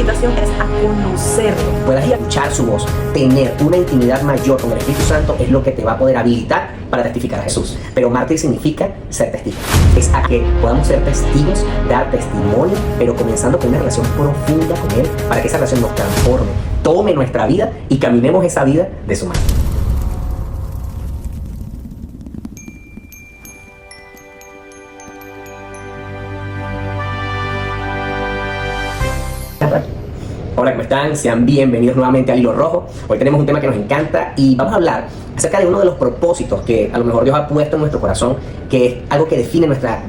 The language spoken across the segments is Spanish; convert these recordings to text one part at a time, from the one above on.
invitación es a conocerlo. Puedas escuchar su voz, tener una intimidad mayor con el Espíritu Santo es lo que te va a poder habilitar para testificar a Jesús. Pero mártir significa ser testigo. Es a que podamos ser testigos, dar testimonio, pero comenzando con una relación profunda con Él, para que esa relación nos transforme, tome nuestra vida y caminemos esa vida de su mano. Hola, ¿cómo están? Sean bienvenidos nuevamente al Hilo Rojo. Hoy tenemos un tema que nos encanta y vamos a hablar acerca de uno de los propósitos que a lo mejor Dios ha puesto en nuestro corazón, que es algo que define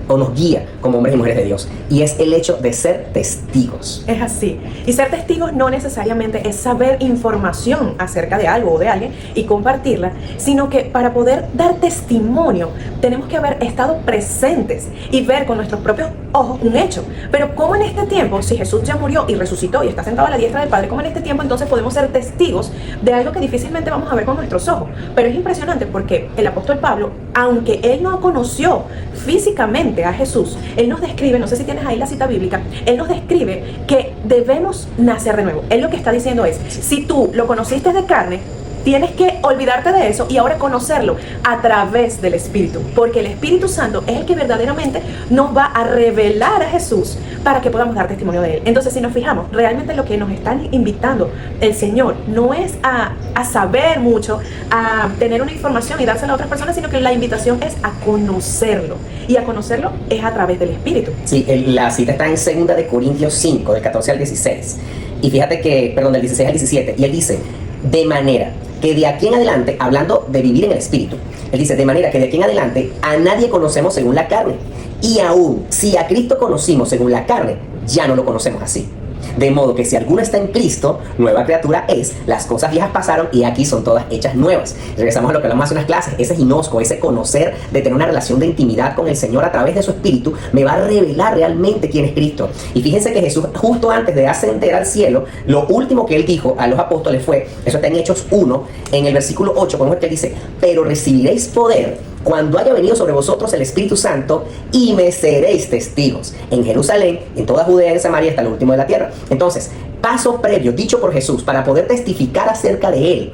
o nos guía como hombres y mujeres de Dios, y es el hecho de ser testigos. Es así. Y ser testigos no necesariamente es saber información acerca de algo o de alguien y compartirla, sino que para poder dar testimonio tenemos que haber estado presentes y ver con nuestros propios ojos un hecho. Pero ¿cómo en este tiempo, si Jesús ya murió y resucitó y está sentado a la diestra del Padre, cómo en este tiempo entonces podemos ser testigos de algo que difícilmente vamos a ver con nuestros ojos? Pero es impresionante porque el apóstol Pablo, aunque él no conoció físicamente a Jesús, él nos describe, no sé si tienes ahí la cita bíblica, él nos describe que debemos nacer de nuevo. Él lo que está diciendo es, si tú lo conociste de carne, tienes que olvidarte de eso y ahora conocerlo a través del Espíritu, porque el Espíritu Santo es el que verdaderamente nos va a revelar a Jesús para que podamos dar testimonio de Él. Entonces, si nos fijamos, realmente lo que nos están invitando el Señor no es a saber mucho, a tener una información y dársela a otras personas, sino que la invitación es a conocerlo. Y a conocerlo es a través del Espíritu. Sí, la cita está en 2 Corintios 5, del 14 al 16. Y fíjate que, perdón, del 16 al 17. Y él dice, de manera que de aquí en adelante, hablando de vivir en el Espíritu, él dice, de manera que de aquí en adelante a nadie conocemos según la carne. Y aún si a Cristo conocimos según la carne, ya no lo conocemos así. De modo que si alguno está en Cristo, nueva criatura es, las cosas viejas pasaron y aquí son todas hechas nuevas. Regresamos a lo que hablamos hace unas clases, ese ginosco, ese conocer, de tener una relación de intimidad con el Señor a través de su Espíritu, me va a revelar realmente quién es Cristo. Y fíjense que Jesús, justo antes de ascender al cielo, lo último que Él dijo a los apóstoles fue, eso está en Hechos 1, en el versículo 8, como es que Él dice, pero recibiréis poder cuando haya venido sobre vosotros el Espíritu Santo y me seréis testigos en Jerusalén, en toda Judea, en Samaria, hasta lo último de la tierra. Entonces, paso previo dicho por Jesús para poder testificar acerca de Él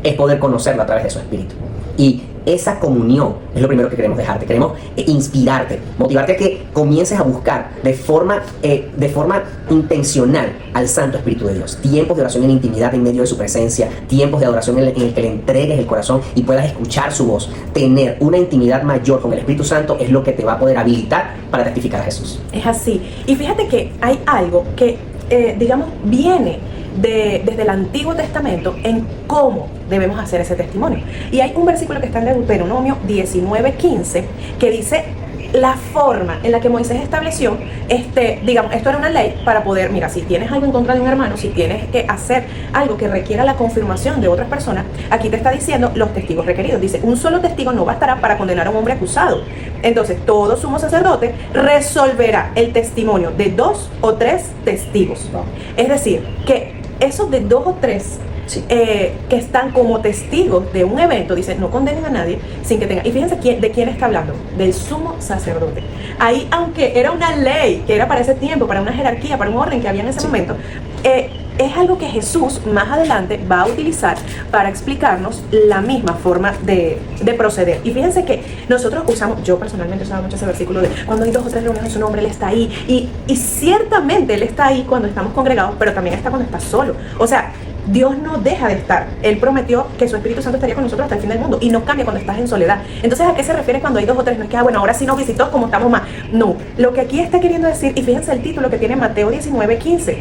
es poder conocerlo a través de su Espíritu. Y esa comunión es lo primero que queremos dejarte. Queremos inspirarte, motivarte a que comiences a buscar de forma intencional al Santo Espíritu de Dios. Tiempos de oración en intimidad en medio de su presencia, tiempos de adoración en el que le entregues el corazón y puedas escuchar su voz. Tener una intimidad mayor con el Espíritu Santo es lo que te va a poder habilitar para testificar a Jesús. Es así. Y fíjate que hay algo que, viene desde el Antiguo Testamento en cómo debemos hacer ese testimonio. Y hay un versículo que está en Deuteronomio 19:15 que dice la forma en la que Moisés estableció, esto era una ley para poder, mira, si tienes algo en contra de un hermano, si tienes que hacer algo que requiera la confirmación de otras personas, aquí te está diciendo los testigos requeridos. Dice, un solo testigo no bastará para condenar a un hombre acusado. Entonces, todo sumo sacerdote resolverá el testimonio de 2 o 3 testigos. Es decir, que esos de 2 o 3 que están como testigos de un evento, dice, no condenen a nadie sin que tengan. Y fíjense de quién está hablando, del sumo sacerdote. Ahí, aunque era una ley que era para ese tiempo, para una jerarquía, para un orden que había en ese momento, es algo que Jesús más adelante va a utilizar para explicarnos la misma forma de proceder. Y fíjense que nosotros yo personalmente usaba mucho ese versículo de cuando hay 2 o 3 reuniones en su nombre, Él está ahí. Y ciertamente Él está ahí cuando estamos congregados, pero también está cuando está solo. O sea, Dios no deja de estar. Él prometió que su Espíritu Santo estaría con nosotros hasta el fin del mundo y no cambia cuando estás en soledad. Entonces, ¿a qué se refiere cuando hay 2 o 3? No es que, bueno, ahora sí nos visitó como estamos más. No, lo que aquí está queriendo decir, y fíjense el título que tiene Mateo 19:15.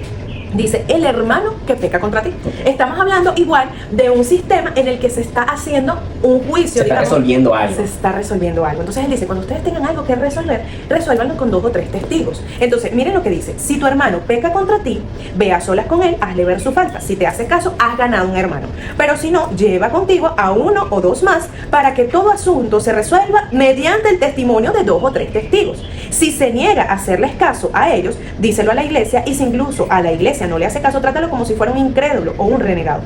Dice, el hermano que peca contra ti. Estamos hablando igual de un sistema en el que se está haciendo un juicio. Se está resolviendo algo. Se está resolviendo algo. Entonces él dice, cuando ustedes tengan algo que resolver, resuélvanlo con 2 o 3 testigos. Entonces, miren lo que dice. Si tu hermano peca contra ti, ve a solas con él, hazle ver su falta. Si te hace caso, has ganado un hermano. Pero si no, lleva contigo a 1 o 2 más para que todo asunto se resuelva mediante el testimonio de 2 o 3 testigos. Si se niega a hacerles caso a ellos, díselo a la iglesia, y si incluso a la iglesia no le hace caso, trátalo como si fuera un incrédulo o un renegado.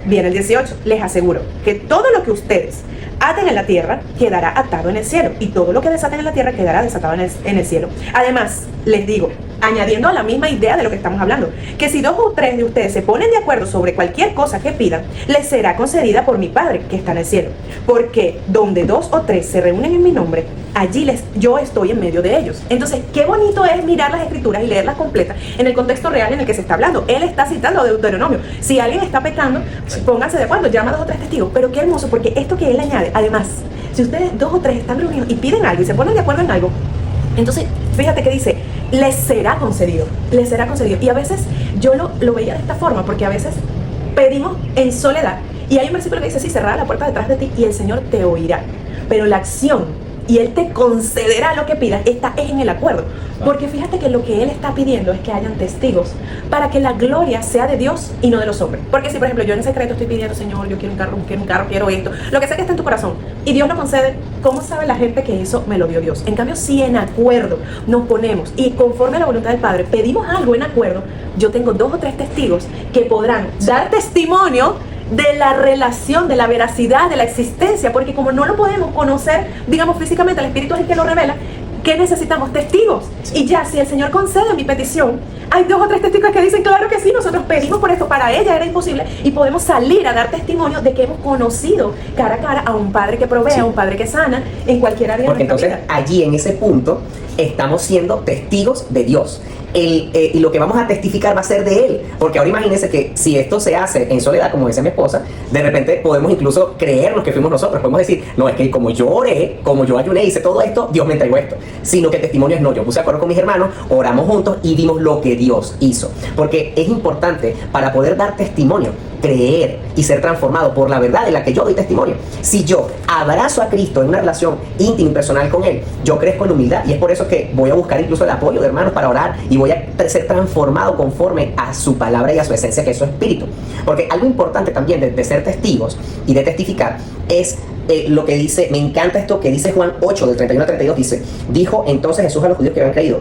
Viene el 18, les aseguro que todo lo que ustedes aten en la tierra quedará atado en el cielo, y todo lo que desaten en la tierra quedará desatado en el cielo. Además, les digo añadiendo a la misma idea de lo que estamos hablando, que si 2 o 3 de ustedes se ponen de acuerdo sobre cualquier cosa que pidan, les será concedida por mi Padre que está en el cielo. Porque donde 2 o 3 se reúnen en mi nombre, allí yo estoy en medio de ellos. Entonces, qué bonito es mirar las escrituras y leerlas completas en el contexto real en el que se está hablando. Él está citando Deuteronomio. Si alguien está pecando, pónganse de acuerdo, llama a 2 o 3 testigos. Pero qué hermoso, porque esto que él añade, además, si ustedes 2 o 3 están reunidos y piden algo y se ponen de acuerdo en algo, entonces, fíjate que dice, les será concedido, les será concedido. Y a veces yo lo veía de esta forma, porque a veces pedimos en soledad, y hay un versículo que dice, sí, cerrada la puerta detrás de ti y el Señor te oirá. Pero la acción, y Él te concederá lo que pidas, esta es en el acuerdo. Porque fíjate que lo que Él está pidiendo es que hayan testigos para que la gloria sea de Dios y no de los hombres. Porque si, por ejemplo, yo en secreto estoy pidiendo, Señor, yo quiero un carro, quiero esto, lo que sea que esté en tu corazón, y Dios lo concede, ¿cómo sabe la gente que eso me lo dio Dios? En cambio, si en acuerdo nos ponemos y conforme a la voluntad del Padre pedimos algo en acuerdo, yo tengo 2 o 3 testigos que podrán dar testimonio de la relación, de la veracidad, de la existencia, porque como no lo podemos conocer, digamos, físicamente, el Espíritu es el que lo revela. ¿Qué necesitamos? Testigos. Y ya, si el Señor concede mi petición, hay 2 o 3 testigos que dicen, claro que sí, nosotros pedimos por esto, para ella era imposible, y podemos salir a dar testimonio de que hemos conocido cara a cara a un Padre que provee, a un Padre que sana, en cualquier área de nuestra vida. Porque entonces allí en ese punto estamos siendo testigos de Dios. Y lo que vamos a testificar va a ser de Él. Porque ahora imagínense que si esto se hace en soledad, como dice mi esposa, de repente podemos incluso creernos que fuimos nosotros. Podemos decir, no, es que como yo oré, como yo ayuné, hice todo esto, Dios me entregó esto. Sino que el testimonio es no, yo puse de acuerdo con mis hermanos, oramos juntos y vimos lo que Dios hizo. Porque es importante para poder dar testimonio, creer y ser transformado por la verdad de la que yo doy testimonio. Si yo abrazo a Cristo en una relación íntima y personal con Él, yo crezco en humildad, y es por eso que voy a buscar incluso el apoyo de hermanos para orar, y voy a ser transformado conforme a su palabra y a su esencia, que es su espíritu. Porque algo importante también de ser testigos y de testificar es lo que dice, me encanta esto que dice Juan 8 del 31 al 32, dice, dijo entonces Jesús a los judíos que habían creído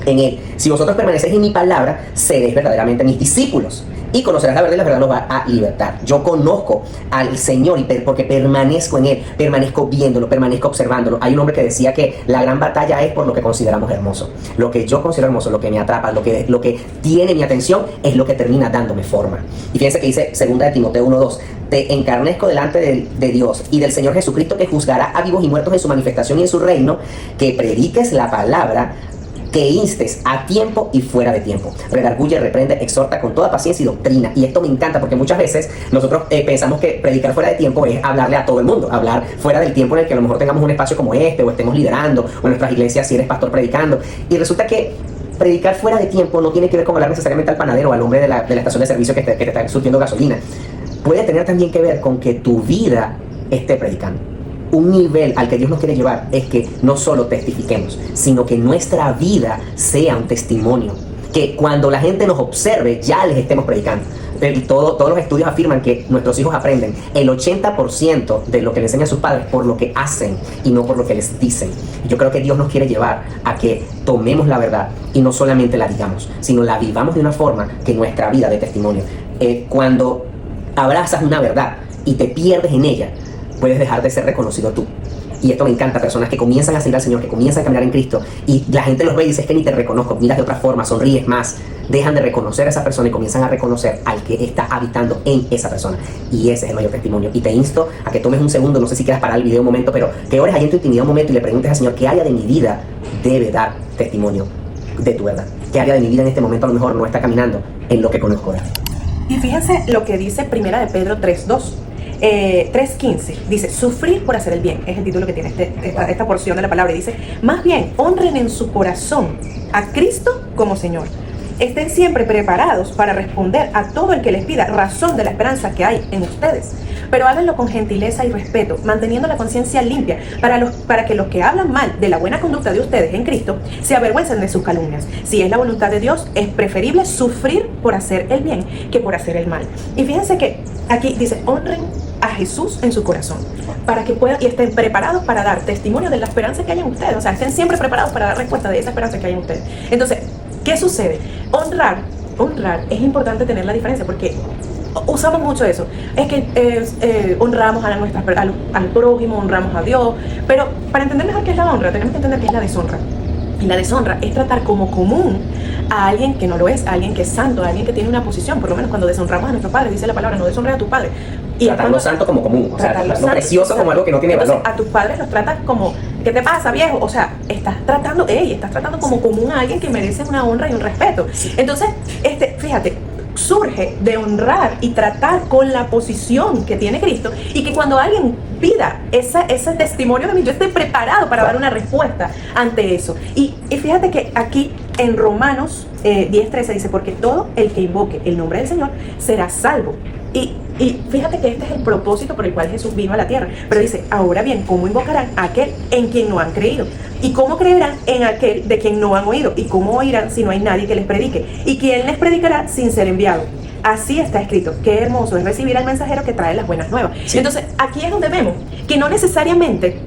en Él, si vosotros permanecéis en mi palabra, seréis verdaderamente mis discípulos, y conocerás la verdad, y la verdad los va a libertar. Yo conozco al Señor porque permanezco en Él, permanezco viéndolo, permanezco observándolo. Hay un hombre que decía que la gran batalla es por lo que consideramos hermoso. Lo que yo considero hermoso, lo que me atrapa, lo que tiene mi atención, es lo que termina dándome forma. Y fíjense que dice 2 de Timoteo 1:2, te encarnezco delante de Dios y del Señor Jesucristo, que juzgará a vivos y muertos en su manifestación y en su reino, que prediques la palabra, que instes a tiempo y fuera de tiempo. Redarguye, reprende, exhorta con toda paciencia y doctrina. Y esto me encanta porque muchas veces nosotros pensamos que predicar fuera de tiempo es hablarle a todo el mundo, hablar fuera del tiempo en el que a lo mejor tengamos un espacio como este, o estemos liderando, o en nuestras iglesias si eres pastor predicando. Y resulta que predicar fuera de tiempo no tiene que ver con hablar necesariamente al panadero o al hombre de la estación de servicio que te está surtiendo gasolina. Puede tener también que ver con que tu vida esté predicando. Un nivel al que Dios nos quiere llevar es que no solo testifiquemos, sino que nuestra vida sea un testimonio. Que cuando la gente nos observe, ya les estemos predicando. Todos los estudios afirman que nuestros hijos aprenden el 80% de lo que les enseñan sus padres por lo que hacen y no por lo que les dicen. Yo creo que Dios nos quiere llevar a que tomemos la verdad y no solamente la digamos, sino la vivamos de una forma que nuestra vida dé testimonio. Cuando abrazas una verdad y te pierdes en ella, puedes dejar de ser reconocido tú. Y esto me encanta, personas que comienzan a seguir al Señor, que comienzan a caminar en Cristo, y la gente los ve y dice, es que ni te reconozco, miras de otra forma, sonríes más, dejan de reconocer a esa persona y comienzan a reconocer al que está habitando en esa persona. Y ese es el mayor testimonio. Y te insto a que tomes un segundo, no sé si quieras parar el video un momento, pero que ores ahí en tu intimidad un momento y le preguntes al Señor, ¿qué área de mi vida debe dar testimonio de tu verdad? ¿Qué área de mi vida en este momento a lo mejor no está caminando en lo que conozco de ti? Y fíjense lo que dice 1 de Pedro 3:2. 3:15 dice, sufrir por hacer el bien, es el título que tiene esta porción de la palabra, y dice, más bien, honren en su corazón a Cristo como Señor. Estén siempre preparados para responder a todo el que les pida razón de la esperanza que hay en ustedes, pero háganlo con gentileza y respeto, manteniendo la conciencia limpia, para que los que hablan mal de la buena conducta de ustedes en Cristo se avergüencen de sus calumnias. Si es la voluntad de Dios, es preferible sufrir por hacer el bien que por hacer el mal. Y fíjense que aquí dice, honren a Jesús en su corazón, para que puedan y estén preparados para dar testimonio de la esperanza que hay en ustedes. O sea, estén siempre preparados para dar respuesta de esa esperanza que hay en ustedes. Entonces, ¿qué sucede? Honrar es importante tener la diferencia, porque usamos mucho eso. Es que honramos al prójimo, honramos a Dios, pero para entender mejor qué es la honra, tenemos que entender qué es la deshonra. Y la deshonra es tratar como común a alguien que no lo es, a alguien que es santo, a alguien que tiene una posición. Por lo menos cuando deshonramos a nuestro padre, dice la palabra, no deshonres a tu padre. Y tratar lo santo como común, o sea, lo precioso como algo que no tiene entonces, valor. A tus padres los tratas como, ¿qué te pasa, viejo? O sea, estás tratando como común a alguien que merece una honra y un respeto. Entonces, fíjate, surge de honrar y tratar con la posición que tiene Cristo, y que cuando alguien pida ese testimonio de mí, yo esté preparado para dar una respuesta ante eso. Y fíjate que aquí en Romanos 10:13 dice, porque todo el que invoque el nombre del Señor será salvo. Y fíjate que este es el propósito por el cual Jesús vino a la tierra. Pero dice, ahora bien, ¿cómo invocarán a aquel en quien no han creído? ¿Y cómo creerán en aquel de quien no han oído? ¿Y cómo oirán si no hay nadie que les predique? ¿Y quién les predicará sin ser enviado? Así está escrito. Qué hermoso es recibir al mensajero que trae las buenas nuevas. Sí. Entonces, aquí es donde vemos que no necesariamente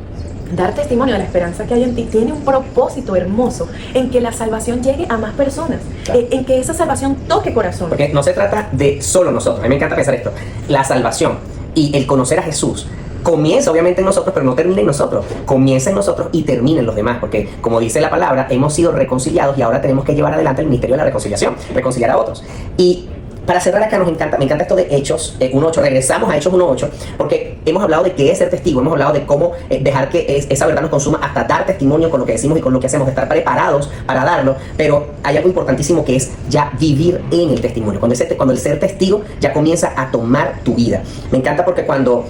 dar testimonio de la esperanza que hay en ti tiene un propósito hermoso en que la salvación llegue a más personas, claro, en que esa salvación toque corazón. Porque no se trata de solo nosotros. A mí me encanta pensar esto. La salvación y el conocer a Jesús comienza obviamente en nosotros, pero no termina en nosotros. Comienza en nosotros y termina en los demás, porque como dice la palabra, hemos sido reconciliados y ahora tenemos que llevar adelante el ministerio de la reconciliación, reconciliar a otros. Y para cerrar acá me encanta esto de Hechos 1.8, regresamos a Hechos 1.8, porque hemos hablado de qué es ser testigo, hemos hablado de cómo dejar que esa verdad nos consuma hasta dar testimonio con lo que decimos y con lo que hacemos, de estar preparados para darlo, pero hay algo importantísimo que es ya vivir en el testimonio, cuando el ser testigo ya comienza a tomar tu vida. Me encanta porque cuando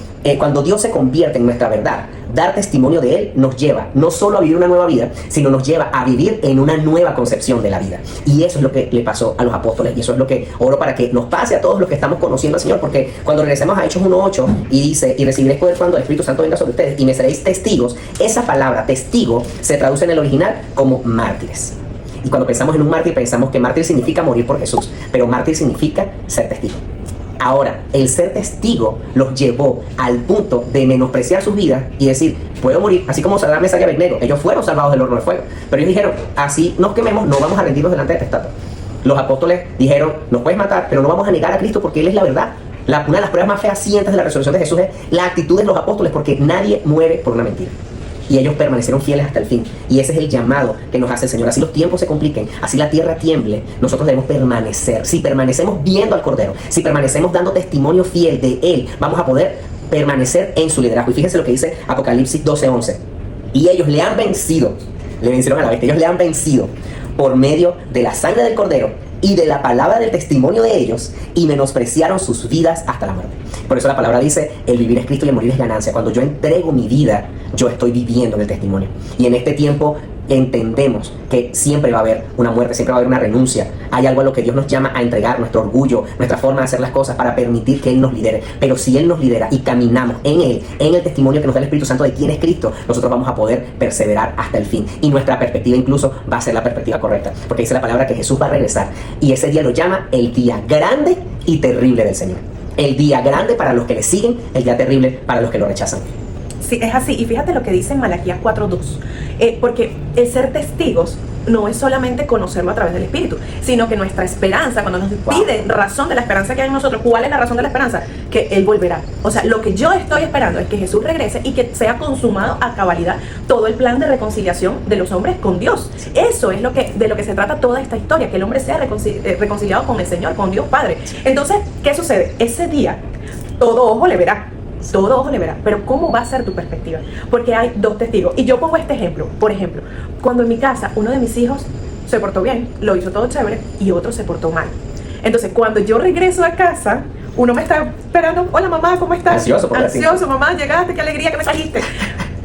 Dios se convierte en nuestra verdad, dar testimonio de Él nos lleva no solo a vivir una nueva vida, sino nos lleva a vivir en una nueva concepción de la vida. Y eso es lo que le pasó a los apóstoles, y eso es lo que oro para que nos pase a todos los que estamos conociendo al Señor, porque cuando regresemos a Hechos 1.8 y dice, y recibiréis poder cuando el Espíritu Santo venga sobre ustedes y me seréis testigos, esa palabra testigo se traduce en el original como mártires. Y cuando pensamos en un mártir, pensamos que mártir significa morir por Jesús, pero mártir significa ser testigo. Ahora, el ser testigo los llevó al punto de menospreciar sus vidas y decir, puedo morir, así como Sadrach, Mesach y Abednego. Ellos fueron salvados del horno de fuego, pero ellos dijeron, así nos quememos, no vamos a rendirnos delante de esta estatua. Los apóstoles dijeron, nos puedes matar, pero no vamos a negar a Cristo porque Él es la verdad. Una de las pruebas más fehacientes de la resurrección de Jesús es la actitud de los apóstoles, porque nadie muere por una mentira. Y ellos permanecieron fieles hasta el fin. Y ese es el llamado que nos hace el Señor. Así los tiempos se compliquen, así la tierra tiemble, nosotros debemos permanecer. Si permanecemos viendo al Cordero, si permanecemos dando testimonio fiel de Él, vamos a poder permanecer en su liderazgo. Y fíjense lo que dice Apocalipsis 12:11. Y ellos le han vencido, le vencieron a la bestia, ellos le han vencido por medio de la sangre del Cordero y de la palabra del testimonio de ellos, y menospreciaron sus vidas hasta la muerte. Por eso la palabra dice, el vivir es Cristo y el morir es ganancia. Cuando yo entrego mi vida, yo estoy viviendo en el testimonio. Y en este tiempo entendemos que siempre va a haber una muerte, siempre va a haber una renuncia. Hay algo a lo que Dios nos llama a entregar, nuestro orgullo, nuestra forma de hacer las cosas, para permitir que Él nos lidere. Pero si Él nos lidera y caminamos en Él, en el testimonio que nos da el Espíritu Santo de quién es Cristo, nosotros vamos a poder perseverar hasta el fin. Y nuestra perspectiva incluso va a ser la perspectiva correcta, porque dice la palabra que Jesús va a regresar. Y ese día lo llama el día grande y terrible del Señor. El día grande para los que le siguen, el día terrible para los que lo rechazan. Sí, es así. Y fíjate lo que dice en Malaquías 4:2. Porque el ser testigos no es solamente conocerlo a través del Espíritu, sino que nuestra esperanza, cuando nos pide razón de la esperanza que hay en nosotros, ¿cuál es la razón de la esperanza? Que Él volverá. O sea, lo que yo estoy esperando es que Jesús regrese y que sea consumado a cabalidad todo el plan de reconciliación de los hombres con Dios. Eso es de lo que se trata toda esta historia, que el hombre sea reconciliado con el Señor, con Dios Padre. Entonces, ¿qué sucede? Ese día, todo ojo le verá. Todo ojo le verá, pero ¿cómo va a ser tu perspectiva? Porque hay dos testigos. Y yo pongo este ejemplo. Por ejemplo, cuando en mi casa uno de mis hijos se portó bien, lo hizo todo chévere, y otro se portó mal. Entonces, cuando yo regreso a casa, uno me está esperando, hola mamá, ¿cómo estás? Ansioso, mamá, llegaste, qué alegría que me saliste.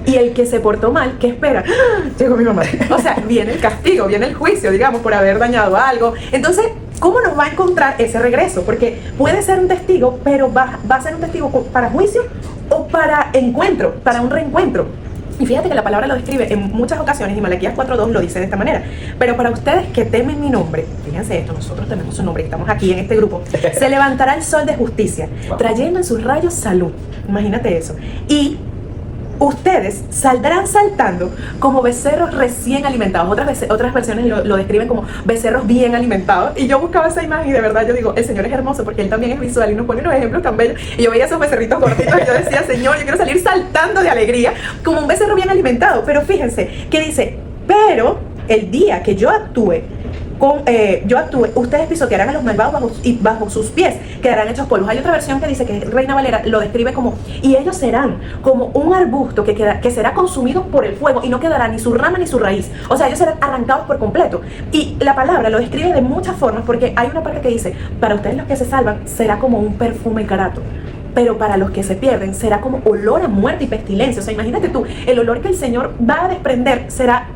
Y el que se portó mal, ¿qué espera? ¡Ah! Llegó mi mamá. O sea, viene el castigo, viene el juicio, digamos, por haber dañado algo. Entonces, ¿cómo nos va a encontrar ese regreso? Porque puede ser un testigo, pero va a ser un testigo para juicio o para encuentro, para un reencuentro. Y fíjate que la palabra lo describe en muchas ocasiones, y Malaquías 4:2 lo dice de esta manera. Pero para ustedes que temen mi nombre, fíjense esto, nosotros tenemos su nombre y estamos aquí en este grupo, se levantará el sol de justicia, trayendo en sus rayos salud. Imagínate eso. Y ustedes saldrán saltando como becerros recién alimentados. Otras versiones lo describen como becerros bien alimentados. Y yo buscaba esa imagen y de verdad yo digo, el Señor es hermoso porque Él también es visual y nos pone unos ejemplos tan bellos. Y yo veía esos becerritos gorditos y yo decía, Señor, yo quiero salir saltando de alegría como un becerro bien alimentado. Pero fíjense que dice, pero el día que yo actúe, ustedes pisotearán a los malvados bajo sus pies quedarán hechos polvos. Hay otra versión que dice que Reina Valera lo describe como, y ellos serán como un arbusto que será consumido por el fuego y no quedará ni su rama ni su raíz. O sea, ellos serán arrancados por completo. Y la palabra lo describe de muchas formas, porque hay una parte que dice, para ustedes los que se salvan será como un perfume grato, pero para los que se pierden será como olor a muerte y pestilencia. O sea, imagínate tú, el olor que el Señor va a desprender será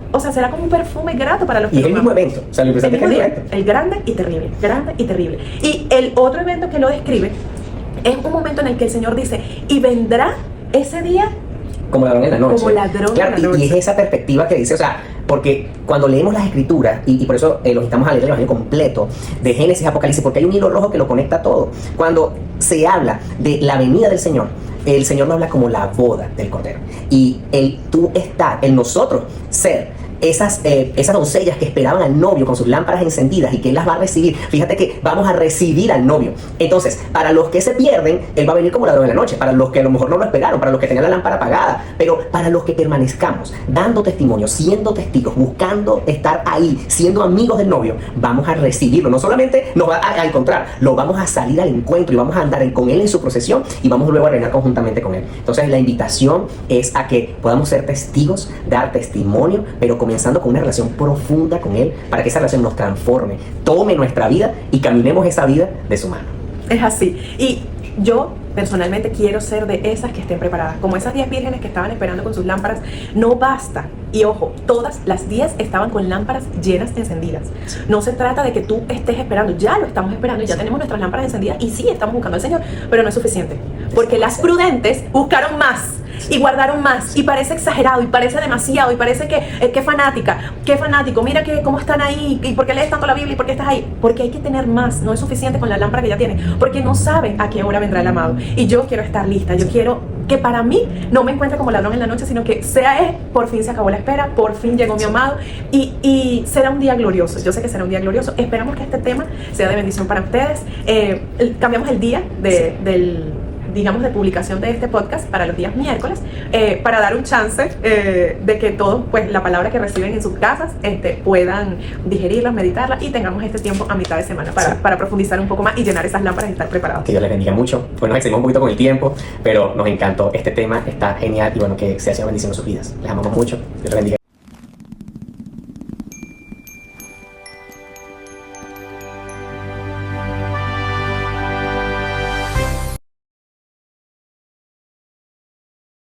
como un perfume grato para los que y es el mismo evento, o sea, lo importante es que es el evento. El grande y terrible, grande y terrible. Y el otro evento que lo describe es un momento en el que el Señor dice, y vendrá ese día como ladrón en la noche. Como ladrón claro, en la noche. Y es esa perspectiva que dice, o sea, porque cuando leemos las escrituras, y por eso los invitamos a leer el Evangelio completo, de Génesis a Apocalipsis, porque hay un hilo rojo que lo conecta todo. Cuando se habla de la venida del Señor, el Señor nos habla como la boda del Cordero. Y el tú estar, el nosotros ser esas doncellas que esperaban al novio con sus lámparas encendidas y que él las va a recibir. Fíjate que vamos a recibir al novio. Entonces, para los que se pierden, él va a venir como ladrón en la noche. Para los que a lo mejor no lo esperaron, para los que tenían la lámpara apagada, pero para los que permanezcamos, dando testimonio, siendo testigos, buscando estar ahí, siendo amigos del novio, vamos a recibirlo. No solamente nos va a encontrar, lo vamos a salir al encuentro y vamos a andar con él en su procesión y vamos luego a reinar conjuntamente con él. Entonces, la invitación es a que podamos ser testigos, dar testimonio, pero comenzando con una relación profunda con él, para que esa relación nos transforme, tome nuestra vida y caminemos esa vida de su mano. Es así. Y yo personalmente quiero ser de esas que estén preparadas, como esas 10 vírgenes que estaban esperando con sus lámparas. No basta, y ojo, todas las 10 estaban con lámparas llenas encendidas. No se trata de que tú estés esperando, ya lo estamos esperando y ya tenemos nuestras lámparas encendidas y sí estamos buscando al Señor, pero no es suficiente, porque las prudentes buscaron más y guardaron más, y parece exagerado, y parece demasiado, y parece que fanática, que fanático, mira que cómo están ahí, y por qué lees tanto la Biblia, y por qué estás ahí, porque hay que tener más. No es suficiente con la lámpara que ya tienes, porque no saben a qué hora vendrá el amado, y yo quiero estar lista. Yo quiero que para mí no me encuentre como ladrón en la noche, sino que sea por fin se acabó la espera, por fin llegó mi amado, y será un día glorioso. Yo sé que será un día glorioso. Esperamos que este tema sea de bendición para ustedes. Cambiamos el día de publicación de este podcast para los días miércoles, para dar un chance de que todos, pues, la palabra que reciben en sus casas puedan digerirla, meditarla, y tengamos este tiempo a mitad de semana para profundizar un poco más y llenar esas lámparas y estar preparados. Que Dios les bendiga mucho. Pues nos excedimos un poquito con el tiempo, pero nos encantó este tema, está genial, y bueno, que sea bendición en sus vidas. Les amamos mucho. Dios les bendiga.